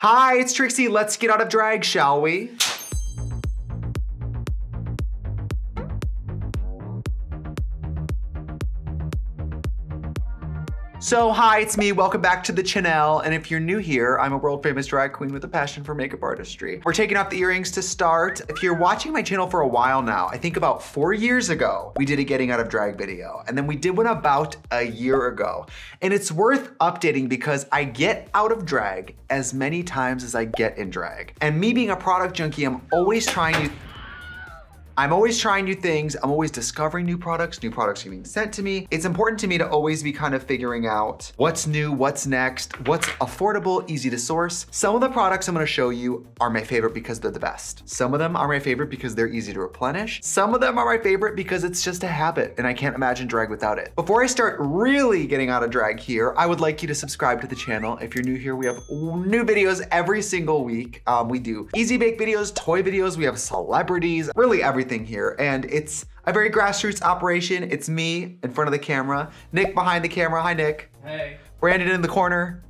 Hi, it's Trixie. Let's get out of drag, shall we? So hi, it's me, welcome back to the channel. And if you're new here, I'm a world famous drag queen with a passion for makeup artistry. We're taking off the earrings to start. If you're watching my channel for a while now, I think about 4 years ago, we did a getting out of drag video. And then we did one about a year ago. And it's worth updating because I get out of drag as many times as I get in drag. And me being a product junkie, I'm always trying new things. I'm always discovering new products are being sent to me. It's important to me to always be kind of figuring out what's new, what's next, what's affordable, easy to source. Some of the products I'm gonna show you are my favorite because they're the best. Some of them are my favorite because they're easy to replenish. Some of them are my favorite because it's just a habit and I can't imagine drag without it. Before I start really getting out of drag here, I would like you to subscribe to the channel. If you're new here, we have new videos every single week. We do easy bake videos, toy videos, we have celebrities, really everything here, and it's a very grassroots operation. It's me in front of the camera, Nick behind the camera. Hi, Nick. Hey. Brandon in the corner.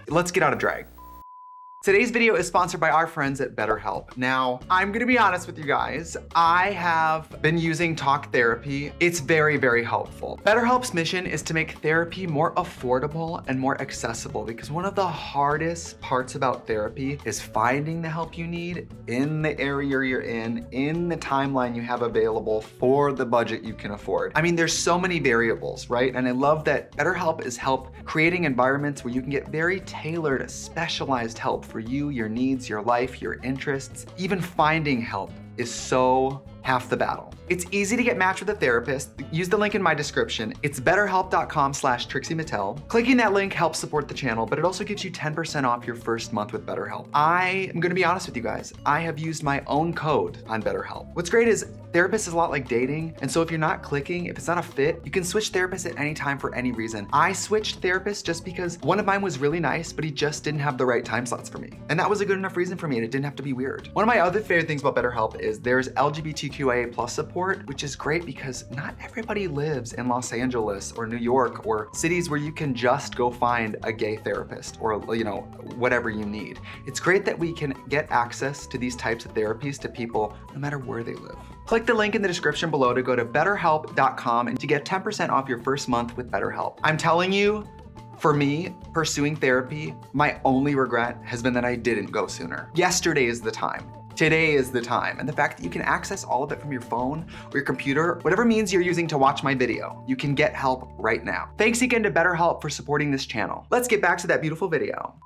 Let's get out of drag. Today's video is sponsored by our friends at BetterHelp. Now, I'm gonna be honest with you guys. I have been using talk therapy. It's very, very helpful. BetterHelp's mission is to make therapy more affordable and more accessible because one of the hardest parts about therapy is finding the help you need in the area you're in the timeline you have available for the budget you can afford. I mean, there's so many variables, right? And I love that BetterHelp is creating environments where you can get very tailored, specialized help for you, your needs, your life, your interests. Even finding help is so half the battle. It's easy to get matched with a therapist. Use the link in my description. It's betterhelp.com/Trixie Mattel. Clicking that link helps support the channel, but it also gives you 10% off your first month with BetterHelp. I am gonna be honest with you guys. I have used my own code on BetterHelp. What's great is therapist is a lot like dating. And so if you're not clicking, if it's not a fit, you can switch therapists at any time for any reason. I switched therapists just because one of mine was really nice, but he just didn't have the right time slots for me. And that was a good enough reason for me, and it didn't have to be weird. One of my other favorite things about BetterHelp is there's LGBTQIA+ support, which is great because not everybody lives in Los Angeles or New York or cities where you can just go find a gay therapist or, you know, whatever you need. It's great that we can get access to these types of therapies to people no matter where they live. Click the link in the description below to go to betterhelp.com and to get 10% off your first month with BetterHelp. I'm telling you, for me, pursuing therapy, my only regret has been that I didn't go sooner. Yesterday is the time. Today is the time. And the fact that you can access all of it from your phone or your computer, whatever means you're using to watch my video, you can get help right now. Thanks again to BetterHelp for supporting this channel. Let's get back to that beautiful video.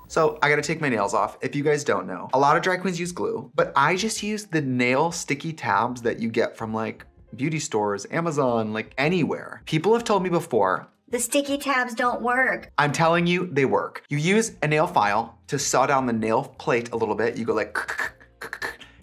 So I gotta take my nails off. If you guys don't know, a lot of drag queens use glue, but I just use the nail sticky tabs that you get from like beauty stores, Amazon, like anywhere. People have told me before, the sticky tabs don't work. I'm telling you, they work. You use a nail file to saw down the nail plate a little bit. You go like,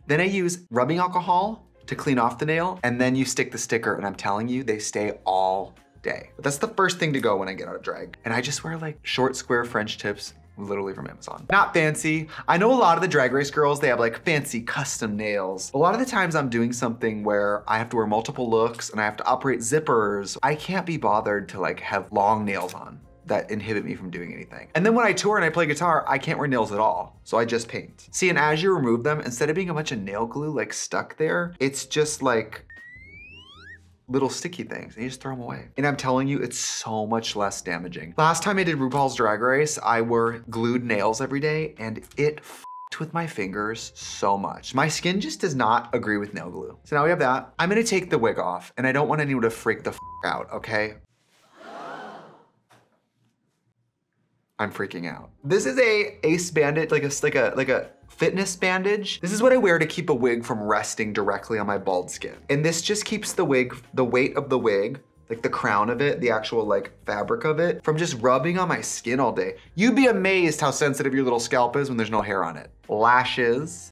then I use rubbing alcohol to clean off the nail, and then you stick the sticker, and I'm telling you, they stay all day. But that's the first thing to go when I get out of drag. And I just wear like short square French tips, literally from Amazon. Not fancy. I know a lot of the Drag Race girls, they have like fancy custom nails. A lot of the times I'm doing something where I have to wear multiple looks and I have to operate zippers. I can't be bothered to like have long nails on that inhibit me from doing anything. And then when I tour and I play guitar, I can't wear nails at all. So I just paint. See, and as you remove them, instead of being a bunch of nail glue like stuck there, it's just like little sticky things and you just throw them away. And I'm telling you, it's so much less damaging. Last time I did RuPaul's Drag Race, I wore glued nails every day and it f***ed with my fingers so much. My skin just does not agree with nail glue. So now we have that. I'm gonna take the wig off and I don't want anyone to freak the f*** out, okay? I'm freaking out. This is a ace bandage, like a fitness bandage. This is what I wear to keep a wig from resting directly on my bald skin. And this just keeps the wig, the weight of the wig, like the crown of it, the actual like fabric of it, from just rubbing on my skin all day. You'd be amazed how sensitive your little scalp is when there's no hair on it. Lashes.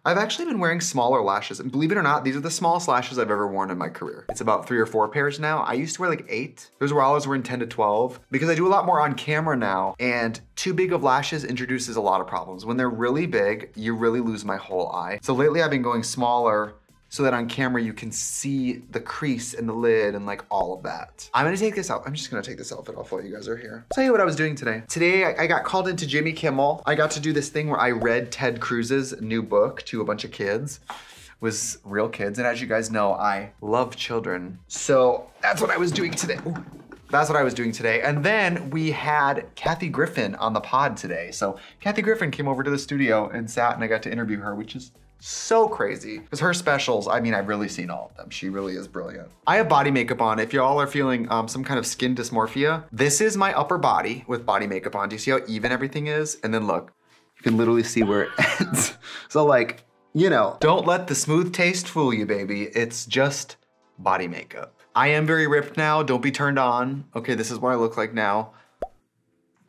I've actually been wearing smaller lashes, and believe it or not, these are the smallest lashes I've ever worn in my career. It's about 3 or 4 pairs now. I used to wear like 8. There's where I was wearing 10 to 12 because I do a lot more on camera now, and too big of lashes introduces a lot of problems. When they're really big, you really lose my whole eye. So lately I've been going smaller so that on camera you can see the crease in the lid and like all of that. I'm gonna take this out. I'm just gonna take this outfit off while you guys are here. I'll tell you what I was doing today. Today I got called into Jimmy Kimmel. I got to do this thing where I read Ted Cruz's new book to a bunch of kids. It was real kids, and as you guys know, I love children. So that's what I was doing today. Ooh. That's what I was doing today. And then we had Kathy Griffin on the pod today. So Kathy Griffin came over to the studio and sat, and I got to interview her, which is so crazy. Because her specials, I mean, I've really seen all of them. She really is brilliant. I have body makeup on. If y'all are feeling some kind of skin dysmorphia, this is my upper body with body makeup on. Do you see how even everything is? And then look, you can literally see where it ends. So like, you know, don't let the smooth taste fool you, baby. It's just body makeup. I am very ripped now, don't be turned on. Okay, this is what I look like now.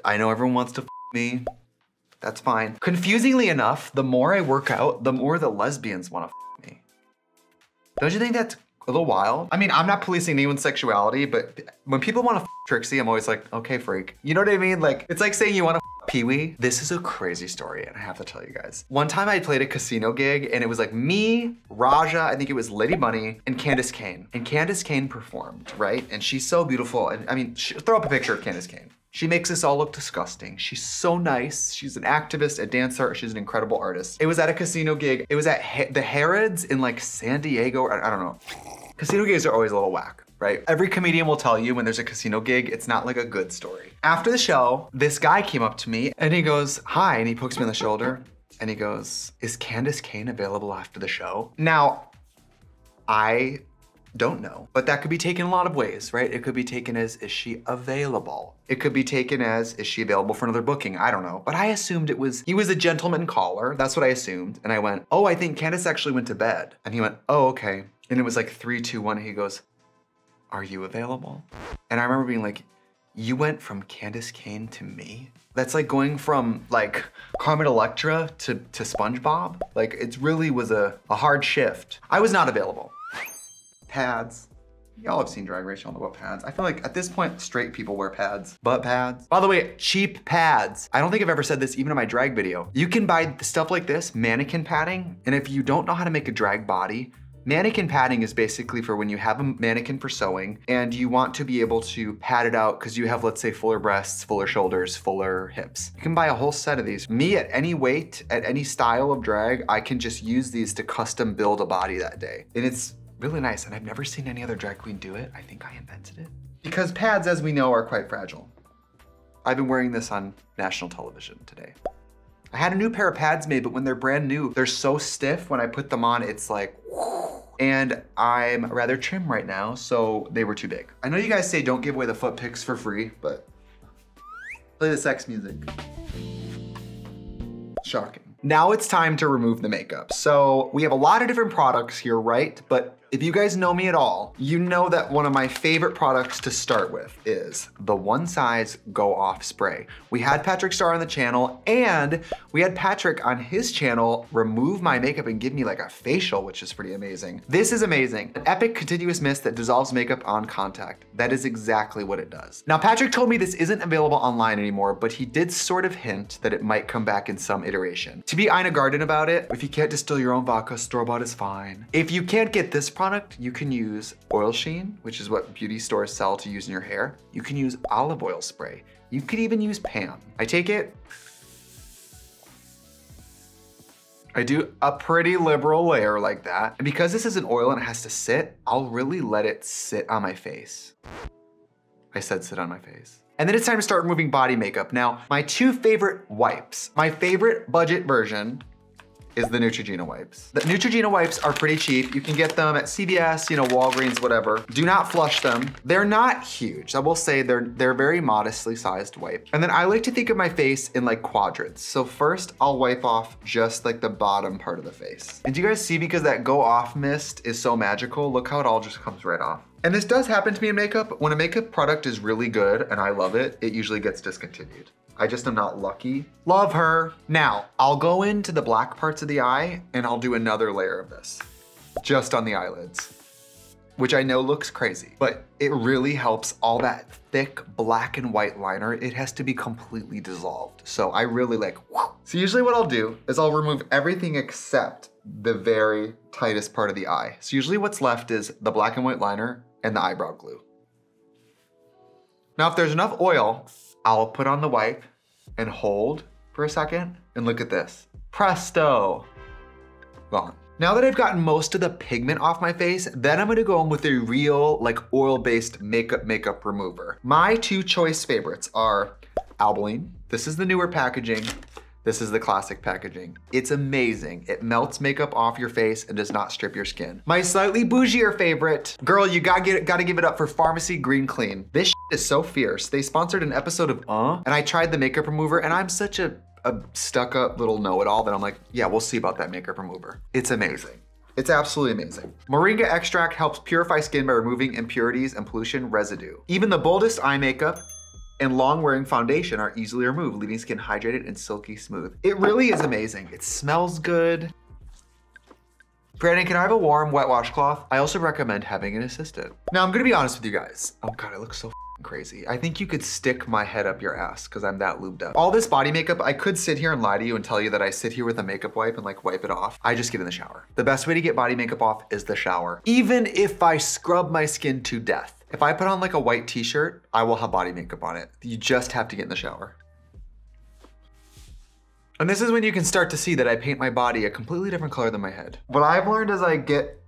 I know everyone wants to f me, that's fine. Confusingly enough, the more I work out, the more the lesbians wanna f me. Don't you think that's a little wild? I mean, I'm not policing anyone's sexuality, but when people wanna f Trixie, I'm always like, okay, freak. You know what I mean? Like, it's like saying you wanna f Pee-wee. This is a crazy story, and I have to tell you guys. One time I played a casino gig, and it was like me, Raja, I think it was Lady Bunny, and Candace Kane. And Candace Kane performed, right? And she's so beautiful. And I mean, throw up a picture of Candace Kane. She makes us all look disgusting. She's so nice. She's an activist, a dancer. She's an incredible artist. It was at a casino gig. It was at the Harrods in like San Diego. I don't know. Casino gigs are always a little whack, right? Every comedian will tell you when there's a casino gig, it's not like a good story. After the show, this guy came up to me and he goes, hi, and he pokes me on the shoulder and he goes, is Candace Kane available after the show? Now, I don't know, but that could be taken a lot of ways, right? It could be taken as, is she available? It could be taken as, is she available for another booking? I don't know, but I assumed he was a gentleman caller. That's what I assumed. And I went, oh, I think Candace actually went to bed. And he went, oh, okay. And it was like 3, 2, 1. He goes, are you available? And I remember being like, you went from Candace Kane to me? That's like going from like Carmen Electra to SpongeBob. Like it really was a hard shift. I was not available. Pads. Y'all have seen Drag Race, y'all know about pads. I feel like at this point, straight people wear pads. Butt pads. By the way, cheap pads. I don't think I've ever said this even in my drag video. You can buy stuff like this, mannequin padding, and if you don't know how to make a drag body, mannequin padding is basically for when you have a mannequin for sewing and you want to be able to pad it out because you have, let's say, fuller breasts, fuller shoulders, fuller hips. You can buy a whole set of these. Me, at any weight, at any style of drag, I can just use these to custom build a body that day. And it's really nice, and I've never seen any other drag queen do it. I think I invented it. Because pads, as we know, are quite fragile. I've been wearing this on national television today. I had a new pair of pads made, but when they're brand new, they're so stiff. When I put them on, it's like, whoo. And I'm rather trim right now, so they were too big. I know you guys say don't give away the foot pics for free, but play the sex music. Shocking. Now it's time to remove the makeup. So we have a lot of different products here, right? But if you guys know me at all, you know that one of my favorite products to start with is the One Size Go Off Spray. We had Patrick Starr on the channel, and we had Patrick on his channel remove my makeup and give me like a facial, which is pretty amazing. This is amazing. An epic continuous mist that dissolves makeup on contact. That is exactly what it does. Now, Patrick told me this isn't available online anymore, but he did sort of hint that it might come back in some iteration. To be Ina Garden about it, if you can't distill your own vodka, store-bought is fine. If you can't get this product, you can use oil sheen, which is what beauty stores sell to use in your hair. You can use olive oil spray. You could even use Pam. I take it, I do a pretty liberal layer like that. And because this is an oil and it has to sit, I'll really let it sit on my face. I said sit on my face. And then it's time to start removing body makeup. Now, my two favorite wipes. My favorite budget version is the Neutrogena wipes. The Neutrogena wipes are pretty cheap. You can get them at CVS, you know, Walgreens, whatever. Do not flush them. They're not huge. I will say they're very modestly sized wipe. And then I like to think of my face in like quadrants. So first I'll wipe off just like the bottom part of the face. And do you guys see, because that go off mist is so magical, look how it all just comes right off. And this does happen to me in makeup. When a makeup product is really good and I love it, it usually gets discontinued. I just am not lucky. Love her. Now, I'll go into the black parts of the eye and I'll do another layer of this, just on the eyelids, which I know looks crazy, but it really helps all that thick black and white liner. It has to be completely dissolved. So I really like, whoo. So usually what I'll do is I'll remove everything except the very tightest part of the eye. So usually what's left is the black and white liner and the eyebrow glue. Now, if there's enough oil, I'll put on the wipe and hold for a second, and look at this. Presto, gone. Now that I've gotten most of the pigment off my face, then I'm gonna go in with a real, like, oil-based makeup remover. My two choice favorites are Albolene. This is the newer packaging. This is the classic packaging. It's amazing. It melts makeup off your face and does not strip your skin. My slightly bougier favorite, girl, you gotta give it up for Pharmacy Green Clean. This is so fierce. They sponsored an episode of and I tried the makeup remover, and I'm such a stuck-up little know-it-all that I'm like, yeah, we'll see about that makeup remover. It's amazing. It's absolutely amazing. Moringa extract helps purify skin by removing impurities and pollution residue. Even the boldest eye makeup and long-wearing foundation are easily removed, leaving skin hydrated and silky smooth. It really is amazing. It smells good. Brandon, can I have a warm, wet washcloth? I also recommend having an assistant. Now, I'm gonna be honest with you guys. Oh God, I look so crazy. I think you could stick my head up your ass because I'm that lubed up. All this body makeup, I could sit here and lie to you and tell you that I sit here with a makeup wipe and like wipe it off. I just get in the shower. The best way to get body makeup off is the shower. Even if I scrub my skin to death. If I put on like a white t-shirt, I will have body makeup on it. You just have to get in the shower. And this is when you can start to see that I paint my body a completely different color than my head. What I've learned as I get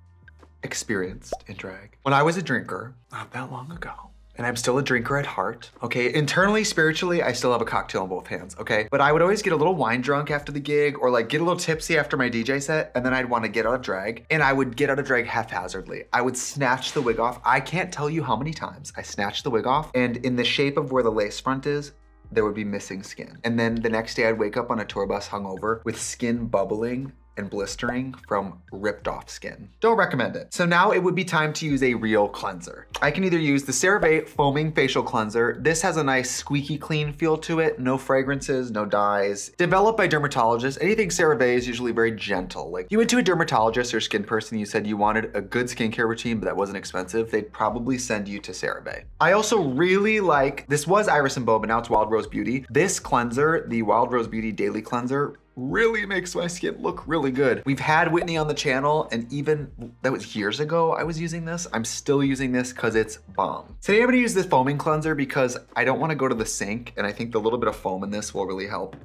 experienced in drag. When I was a drinker, not that long ago, and I'm still a drinker at heart, okay? Internally, spiritually, I still have a cocktail in both hands, okay? But I would always get a little wine drunk after the gig or like get a little tipsy after my DJ set, and then I'd wanna get out of drag, and I would get out of drag haphazardly. I would snatch the wig off. I can't tell you how many times I snatched the wig off, and in the shape of where the lace front is, there would be missing skin. And then the next day I'd wake up on a tour bus hungover with skin bubbling and blistering from ripped off skin. Don't recommend it. So now it would be time to use a real cleanser. I can either use the CeraVe Foaming Facial Cleanser. This has a nice squeaky clean feel to it, no fragrances, no dyes. Developed by dermatologists, anything CeraVe is usually very gentle. Like you went to a dermatologist or skin person, you said you wanted a good skincare routine, but that wasn't expensive, they'd probably send you to CeraVe. I also really like, this was Iris and Bo, but now it's Wild Rose Beauty. This cleanser, the Wild Rose Beauty Daily Cleanser, really makes my skin look really good. We've had Whitney on the channel, and even, that was years ago I was using this. I'm still using this because it's bomb. Today I'm gonna use this foaming cleanser because I don't wanna go to the sink, and I think the little bit of foam in this will really help.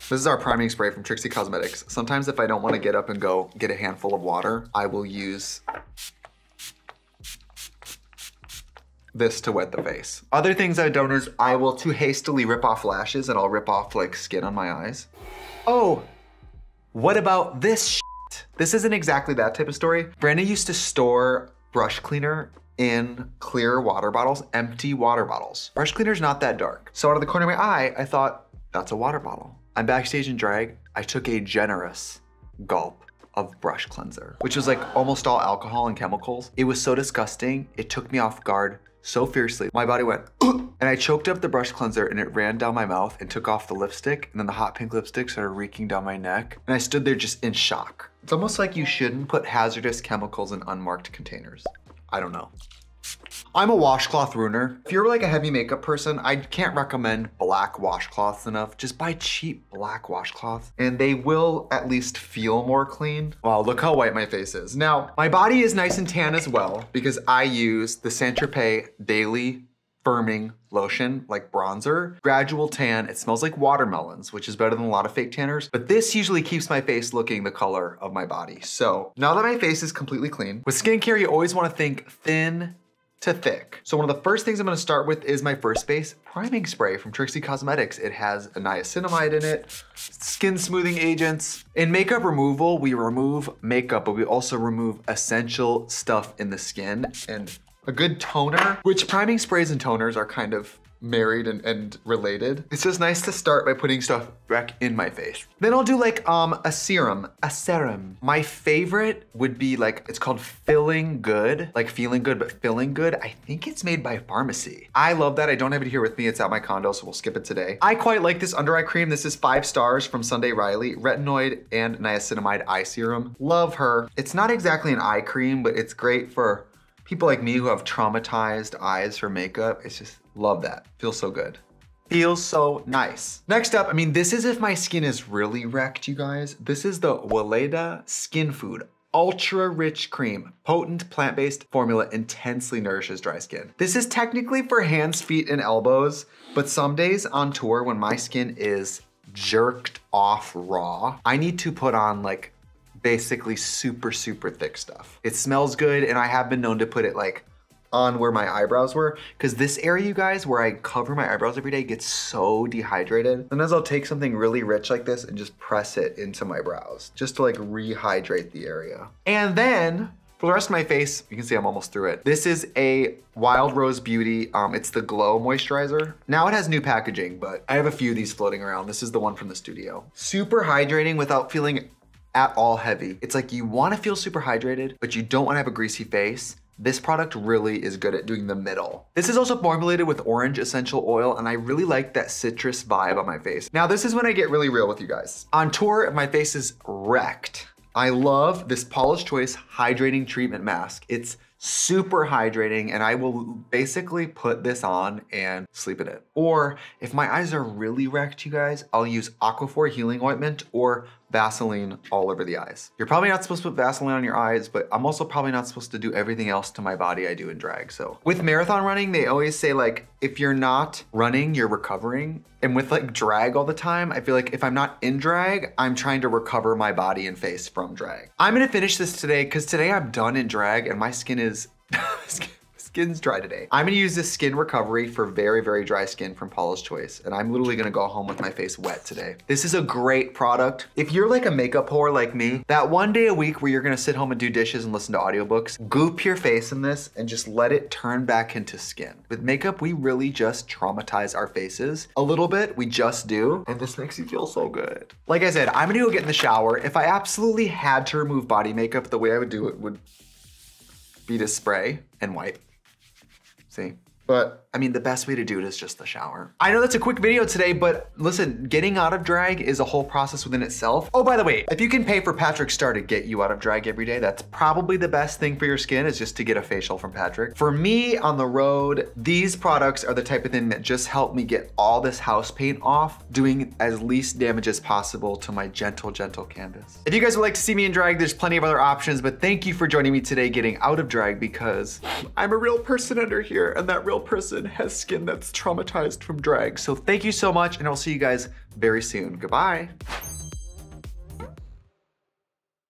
This is our priming spray from Trixie Cosmetics. Sometimes if I don't wanna get up and go get a handful of water, I will use this to wet the face. Other things I've done is I will too hastily rip off lashes, and I'll rip off like skin on my eyes. Oh, what about this shit? This isn't exactly that type of story. Brandon used to store brush cleaner in clear water bottles, empty water bottles. Brush cleaner's not that dark. So out of the corner of my eye, I thought, that's a water bottle. I'm backstage in drag. I took a generous gulp of brush cleanser, which was like almost all alcohol and chemicals. It was so disgusting. It took me off guard so fiercely. My body went, and I choked up the brush cleanser, and it ran down my mouth and took off the lipstick, and then the hot pink lipstick started reeking down my neck, and I stood there just in shock. It's almost like you shouldn't put hazardous chemicals in unmarked containers. I don't know. I'm a washcloth ruiner. If you're like a heavy makeup person, I can't recommend black washcloths enough. Just buy cheap black washcloths and they will at least feel more clean. Wow, look how white my face is. Now, my body is nice and tan as well because I use the Saint Tropez Daily Firming Lotion, like bronzer. Gradual tan, it smells like watermelons, which is better than a lot of fake tanners, but this usually keeps my face looking the color of my body. So now that my face is completely clean, with skincare, you always wanna think thin to thick. So one of the first things I'm gonna start with is my first base priming spray from Trixie Cosmetics. It has a niacinamide in it, skin smoothing agents. In makeup removal, we remove makeup, but we also remove essential stuff in the skin and a good toner, which priming sprays and toners are kind of married and related. It's just nice to start by putting stuff back in my face. Then I'll do like a serum. My favorite would be like, it's called Feeling Good, like feeling good, but feeling good. I think it's made by Pharmacy. I love that. I don't have it here with me. It's at my condo, so we'll skip it today. I quite like this under eye cream. This is 5 stars from Sunday Riley, retinoid and niacinamide eye serum. Love her. It's not exactly an eye cream, but it's great for people like me who have traumatized eyes for makeup. It's just, love that. Feels so good. Feels so nice. Next up, I mean, this is if my skin is really wrecked, you guys. This is the Weleda Skin Food Ultra Rich Cream. Potent plant-based formula intensely nourishes dry skin. This is technically for hands, feet, and elbows, but some days on tour when my skin is jerked off raw, I need to put on like basically super, super thick stuff. It smells good, and I have been known to put it like on where my eyebrows were, because this area, you guys, where I cover my eyebrows every day gets so dehydrated. Sometimes I'll take something really rich like this and just press it into my brows, just to like rehydrate the area. And then for the rest of my face, you can see I'm almost through it. This is a Wild Rose Beauty, it's the Glow Moisturizer. Now it has new packaging, but I have a few of these floating around. This is the one from the studio. Super hydrating without feeling at all heavy. It's like you wanna feel super hydrated, but you don't wanna have a greasy face. This product really is good at doing the middle. This is also formulated with orange essential oil, and I really like that citrus vibe on my face. Now, this is when I get really real with you guys. On tour, if my face is wrecked, I love this Paula's Choice Hydrating Treatment Mask. It's super hydrating, and I will basically put this on and sleep in it. Or if my eyes are really wrecked, you guys, I'll use Aquaphor Healing Ointment or Vaseline all over the eyes. You're probably not supposed to put Vaseline on your eyes, but I'm also probably not supposed to do everything else to my body I do in drag. So with marathon running, they always say like, if you're not running, you're recovering. And with like drag all the time, I feel like if I'm not in drag, I'm trying to recover my body and face from drag. I'm gonna finish this today because today I'm done in drag and my skin is, skin's dry today. I'm gonna use this Skin Recovery for very, very dry skin from Paula's Choice. And I'm literally gonna go home with my face wet today. This is a great product. If you're like a makeup whore like me, that one day a week where you're gonna sit home and do dishes and listen to audiobooks, goop your face in this and just let it turn back into skin. With makeup, we really just traumatize our faces a little bit. We just do. And this makes you feel so good. Like I said, I'm gonna go get in the shower. If I absolutely had to remove body makeup, the way I would do it would be to spray and wipe. See? But I mean, the best way to do it is just the shower. I know that's a quick video today, but listen, getting out of drag is a whole process within itself. Oh, by the way, if you can pay for Patrick Star to get you out of drag every day, that's probably the best thing for your skin is just to get a facial from Patrick. For me on the road, these products are the type of thing that just help me get all this house paint off, doing as least damage as possible to my gentle, gentle canvas. If you guys would like to see me in drag, there's plenty of other options, but thank you for joining me today getting out of drag because I'm a real person under here, and that real person has skin that's traumatized from drag. So thank you so much, and I'll see you guys very soon. Goodbye.